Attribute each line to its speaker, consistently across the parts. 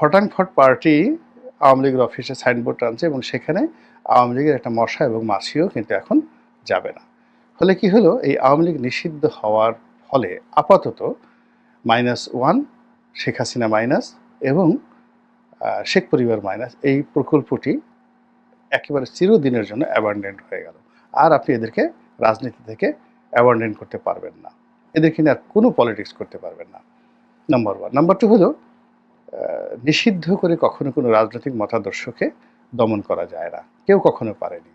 Speaker 1: ফটাংফট party Awami লীগের অফিসে signboard টানছে এবং সেখানে আওয়ামী লীগের একটা মশা এবং মাছিও কিন্তু এখন যাবে না। ফলে কি হলো, এই আওয়ামী লীগ নিষিদ্ধ হওয়ার ফলে আপাতত -1 শেখ হাসিনা মাইনাস এবং শেখ পরিবার মাইনাস এই প্রকল্পটি একেবারে চিরদিনের জন্য অ্যাবান্ডেন্ট হয়ে গেল। আর আপনি এদেরকে রাজনীতি থেকে অ্যাবান্ডেন্ট করতে পারবেন না, এদেরকে নিয়ে আর কোনো পলিটিক্স করতে পারবেন না, নাম্বার 1। নাম্বার 2 হলো নিষিদ্ধ করে কখনো কোনো রাজনৈতিক মতাদর্শকে দমন করা যায় না, কেউ কখনো পারেনি।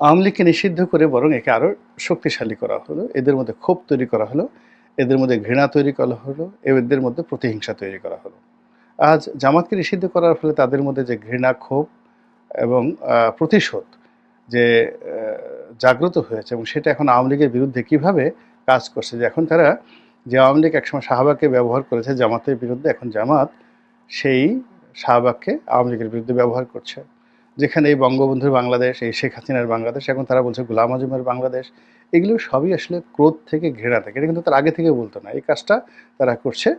Speaker 1: আওয়ামী লীগকে নিষিদ্ধ করে বরং একে আরও শক্তিশালী করা হলো, এদের মধ্যে ক্ষোভ তৈরি করা হলো, এদের মধ্যে ঘৃণা তৈরি করা হলো, এদের মধ্যে প্রতিহিংসা তৈরি করা হলো। আজ জামাতকে নিষিদ্ধ করার ফলে তাদের মধ্যে যে ঘৃণা, ক্ষোভ এবং প্রতিশোধ যে জাগ্রত হয়েছে এবং সেটা এখন আওয়ামী লীগের বিরুদ্ধে কীভাবে কাজ করছে, যে এখন তারা যে আওয়ামী লীগ একসময় শাহবাগকে ব্যবহার করেছে জামাতের বিরুদ্ধে, এখন জামাত সেই শাহবাগকে আওয়ামী লীগের বিরুদ্ধে ব্যবহার করছে। যেখানে এই বঙ্গবন্ধুর বাংলাদেশ, এই শেখ হাসিনার বাংলাদেশ, এখন তারা বলছে গোলাম আজমের বাংলাদেশ। এগুলো সবই আসলে ক্রোধ থেকে, ঘৃণা থেকে। এটা কিন্তু তার আগে থেকে বলতো না, এই কাজটা তারা করছে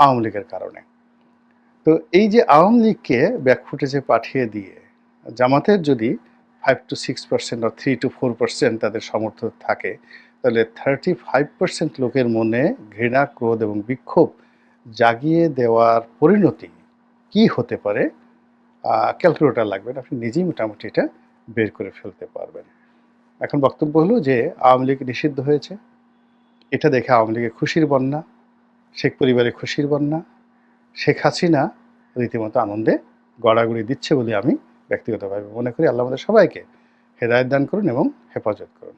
Speaker 1: আওয়ামী লীগের কারণে। তো এই যে আওয়ামী লীগকে ব্যাকফুটেজে পাঠিয়ে দিয়ে জামাতের যদি 5 to 6% বা 3 to 4% তাদের সমর্থন থাকে, তাহলে 35% লোকের মনে ঘৃণা, ক্রোধ এবং বিক্ষোভ জাগিয়ে দেওয়ার পরিণতি কি হতে পারে, ক্যালকুলেটর লাগবে না, আপনি নিজেই মোটামুটি এটা বের করে ফেলতে পারবেন। এখন বক্তব্য হলো যে আওয়ামী লীগ নিষিদ্ধ হয়েছে, এটা দেখে আওয়ামী লীগের খুশির বন্যা, শেখ পরিবারের খুশির বন্যা, শেখ হাসিনা রীতিমতো আনন্দে গড়াগড়ি দিচ্ছে বলে আমি ব্যক্তিগতভাবে মনে করি। আল্লাহ আমাদের সবাইকে হেদায়েত দান করুন এবং হেফাজত করুন।